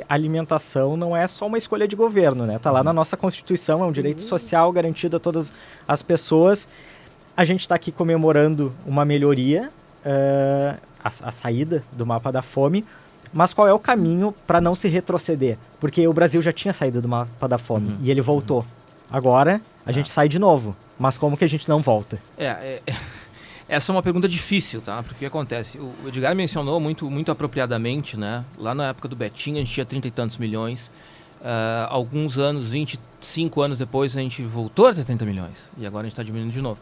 alimentação não é só uma escolha de governo, né? Tá lá na nossa Constituição, é um direito social garantido a todas as pessoas. A gente está aqui comemorando uma melhoria, a saída do mapa da fome, mas qual é o caminho para não se retroceder? Porque o Brasil já tinha saído do mapa da fome e ele voltou. Agora a gente sai de novo, mas como que a gente não volta? Essa é uma pergunta difícil, tá? Porque o que acontece? O Edgar mencionou muito apropriadamente, né? Lá na época do Betinho a gente tinha 30 e tantos milhões. Alguns anos, 25 anos depois, a gente voltou a ter 30 milhões. E agora a gente está diminuindo de novo.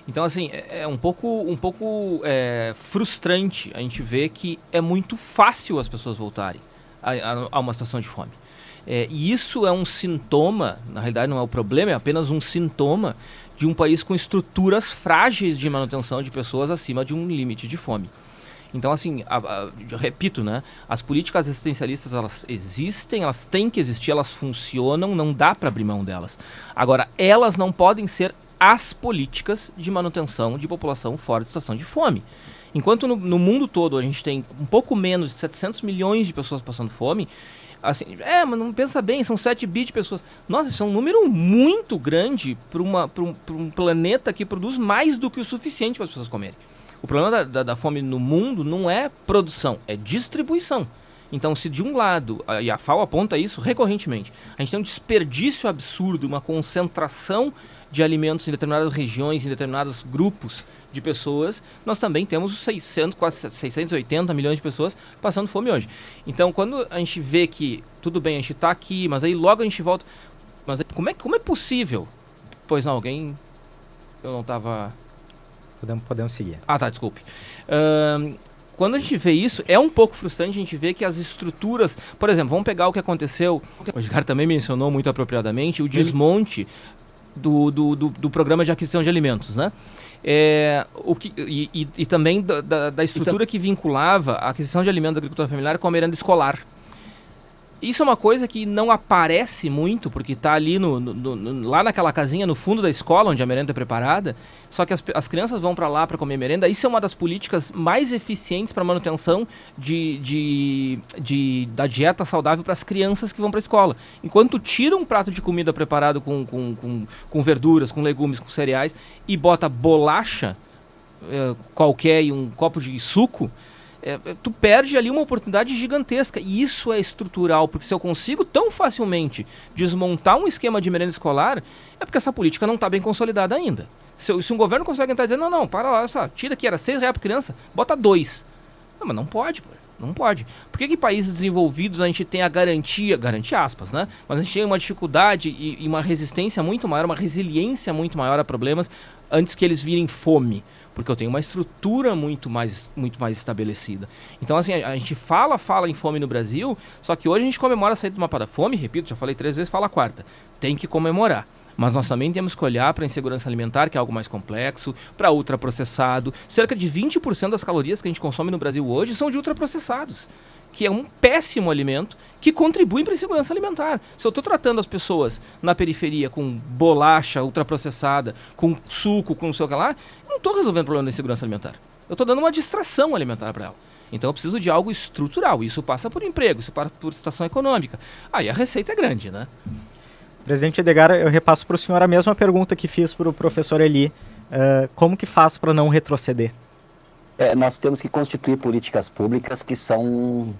Então, assim, é um pouco frustrante a gente ver que é muito fácil as pessoas voltarem a uma situação de fome. E isso é um sintoma, na realidade não é o problema, é apenas um sintoma de um país com estruturas frágeis de manutenção de pessoas acima de um limite de fome. Então, assim, eu repito, né? As políticas assistencialistas, elas existem, elas têm que existir, elas funcionam, não dá para abrir mão delas. Agora, elas não podem ser as políticas de manutenção de população fora de situação de fome. Enquanto no mundo todo a gente tem um pouco menos de 700 milhões de pessoas passando fome, assim, mas não pensa bem, são 7 bi de pessoas. Nossa, isso é um número muito grande para um planeta que produz mais do que o suficiente para as pessoas comerem. O problema da fome no mundo não é produção, é distribuição. Então, se de um lado, e a FAO aponta isso recorrentemente, a gente tem um desperdício absurdo, uma concentração de alimentos em determinadas regiões, em determinados grupos de pessoas, nós também temos os 600, quase 680 milhões de pessoas passando fome hoje. Então, quando a gente vê que, tudo bem, a gente está aqui, mas aí logo a gente volta... Mas como é possível? Pois não, alguém... Eu não estava... Podemos seguir. Tá, desculpe. Quando a gente vê isso, é um pouco frustrante a gente ver que as estruturas... Por exemplo, vamos pegar o que aconteceu, o Edgar também mencionou muito apropriadamente, o desmonte do programa de aquisição de alimentos, né? E também da estrutura que vinculava a aquisição de alimentos da agricultura familiar com a merenda escolar. Isso é uma coisa que não aparece muito, porque está ali lá naquela casinha no fundo da escola, onde a merenda é preparada, só que as crianças vão para lá para comer merenda. Isso é uma das políticas mais eficientes para a manutenção da dieta saudável para as crianças que vão para a escola. Enquanto tira um prato de comida preparado com verduras, com legumes, com cereais, e bota bolacha qualquer e um copo de suco, tu perde ali uma oportunidade gigantesca. E isso é estrutural, porque se eu consigo tão facilmente desmontar um esquema de merenda escolar, é porque essa política não está bem consolidada ainda. Se um governo consegue entrar dizendo, não, para lá, tira aqui, era R$6 por criança, bota 2. Não, mas não pode, pô. Não pode. Por que em países desenvolvidos a gente tem a garantia aspas, né? Mas a gente tem uma dificuldade e uma resistência muito maior, uma resiliência muito maior a problemas antes que eles virem fome? Porque eu tenho uma estrutura muito mais estabelecida. Então, assim, a gente fala em fome no Brasil, só que hoje a gente comemora a saída do mapa da fome, repito, já falei 3 vezes, fala a 4ª. Tem que comemorar. Mas nós também temos que olhar para a insegurança alimentar, que é algo mais complexo, para ultraprocessado. Cerca de 20% das calorias que a gente consome no Brasil hoje são de ultraprocessados, que é um péssimo alimento que contribui para a insegurança alimentar. Se eu estou tratando as pessoas na periferia com bolacha ultraprocessada, com suco, com não sei o que lá, eu não estou resolvendo o problema da insegurança alimentar. Eu estou dando uma distração alimentar para ela. Então eu preciso de algo estrutural. Isso passa por emprego, isso passa por situação econômica. Aí a receita é grande, né? Presidente Edgar, eu repasso para o senhor a mesma pergunta que fiz para o professor Eli. Como que faz para não retroceder? Nós temos que constituir políticas públicas que são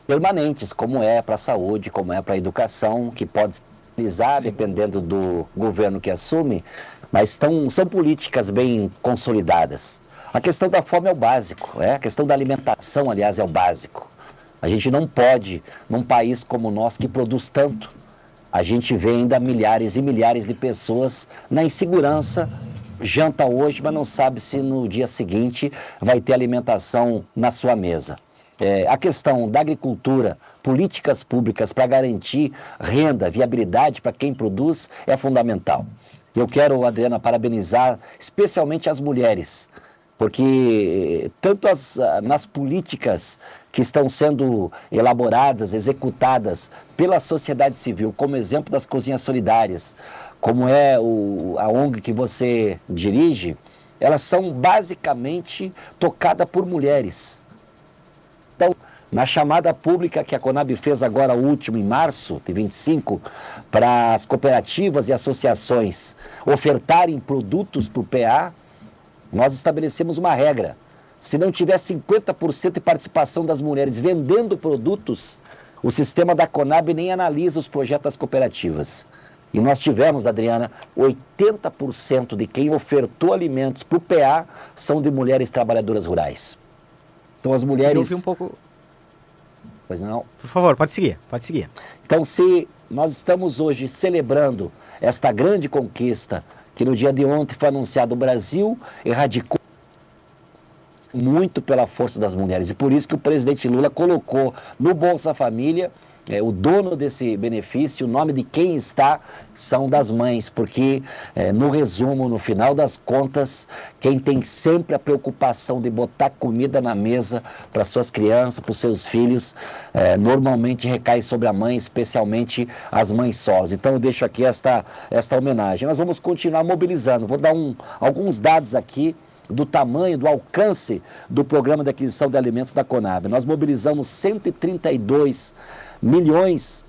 permanentes, como é para a saúde, como é para a educação, que pode ser utilizar dependendo do governo que assume, mas são políticas bem consolidadas. A questão da fome é o básico, a questão da alimentação, aliás, é o básico. A gente não pode, num país como o nosso, que produz tanto, a gente vê ainda milhares e milhares de pessoas na insegurança, janta hoje, mas não sabe se no dia seguinte vai ter alimentação na sua mesa. A questão da agricultura, políticas públicas para garantir renda, viabilidade para quem produz é fundamental. Eu quero, Adriana, parabenizar especialmente as mulheres, porque tanto nas políticas que estão sendo elaboradas, executadas pela sociedade civil, como exemplo das cozinhas solidárias, como é a ONG que você dirige, elas são basicamente tocadas por mulheres. Então, Na chamada pública que a Conab fez agora, o último, em março de 25, para as cooperativas e associações ofertarem produtos para o PA, nós estabelecemos uma regra. Se não tiver 50% de participação das mulheres vendendo produtos, o sistema da Conab nem analisa os projetos das cooperativas. E nós tivemos, Adriana, 80% de quem ofertou alimentos para o PA são de mulheres trabalhadoras rurais. Então as mulheres... Eu ouvi um pouco... Pois não? Por favor, pode seguir. Então, se nós estamos hoje celebrando esta grande conquista, que no dia de ontem foi anunciado, o Brasil erradicou muito pela força das mulheres. E por isso que o presidente Lula colocou no Bolsa Família, o dono desse benefício, o nome de quem está, são das mães, porque no resumo, no final das contas, quem tem sempre a preocupação de botar comida na mesa para suas crianças, para os seus filhos, normalmente recai sobre a mãe, especialmente as mães solos. Então eu deixo aqui esta homenagem. Nós vamos continuar mobilizando, vou dar alguns dados aqui do tamanho, do alcance do programa de aquisição de alimentos da Conab. Nós mobilizamos 132 milhões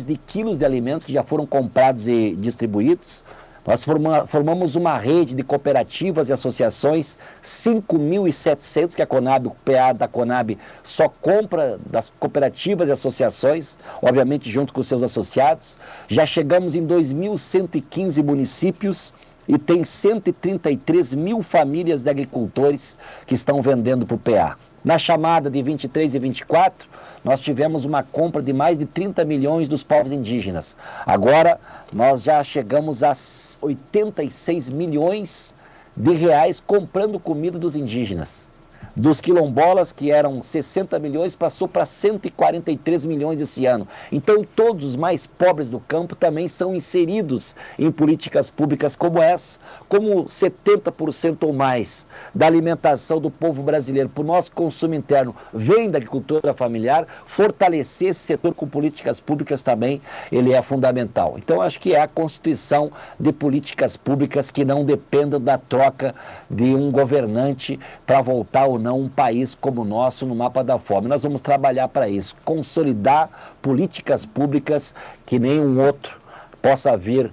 de quilos de alimentos que já foram comprados e distribuídos. Nós formamos uma rede de cooperativas e associações, 5.700 que a Conab, o PA da Conab só compra das cooperativas e associações, obviamente junto com os seus associados. Já chegamos em 2.115 municípios e tem 133 mil famílias de agricultores que estão vendendo para o PA. Na chamada de 23 e 24, nós tivemos uma compra de mais de 30 milhões dos povos indígenas. Agora, nós já chegamos a 86 milhões de reais comprando comida dos indígenas. Dos quilombolas, que eram 60 milhões, passou para 143 milhões esse ano. Então, todos os mais pobres do campo também são inseridos em políticas públicas como essa, como 70% ou mais da alimentação do povo brasileiro para o nosso consumo interno vem da agricultura familiar. Fortalecer esse setor com políticas públicas também, ele é fundamental. Então, acho que é a constituição de políticas públicas que não dependam da troca de um governante para voltar ou não um país como o nosso no mapa da fome. Nós vamos trabalhar para isso, consolidar políticas públicas que nenhum outro possa vir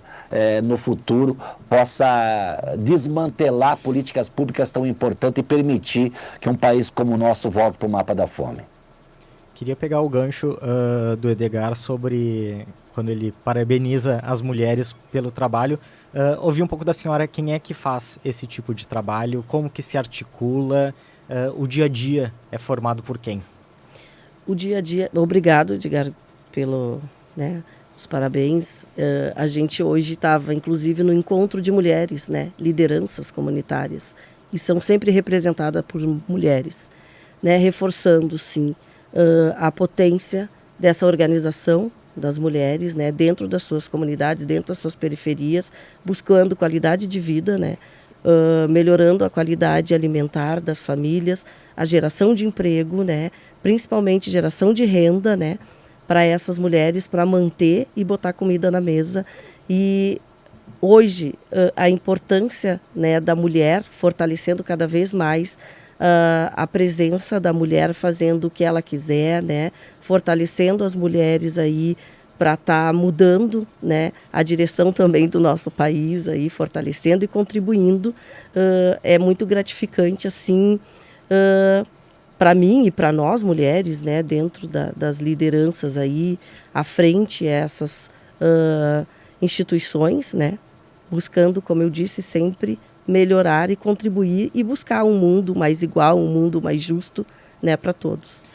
no futuro, possa desmantelar políticas públicas tão importantes e permitir que um país como o nosso volte para o mapa da fome. Queria pegar o gancho do Edgar sobre quando ele parabeniza as mulheres pelo trabalho. Ouvir um pouco da senhora, quem é que faz esse tipo de trabalho, como que se articula, o dia a dia é formado por quem? O dia a dia, obrigado, Edgar, pelo, os parabéns. A gente hoje estava, inclusive, no encontro de mulheres, lideranças comunitárias, e são sempre representadas por mulheres, reforçando, sim, a potência dessa organização das mulheres, dentro das suas comunidades, dentro das suas periferias, buscando qualidade de vida, melhorando a qualidade alimentar das famílias, a geração de emprego, principalmente geração de renda, para essas mulheres, para manter e botar comida na mesa. E hoje a importância, da mulher, fortalecendo cada vez mais a presença da mulher fazendo o que ela quiser, fortalecendo as mulheres aí para estar mudando, a direção também do nosso país, aí, fortalecendo e contribuindo. É muito gratificante, assim, para mim e para nós mulheres, dentro das lideranças aí, à frente a essas instituições, buscando, como eu disse, sempre melhorar e contribuir e buscar um mundo mais igual, um mundo mais justo, para todos.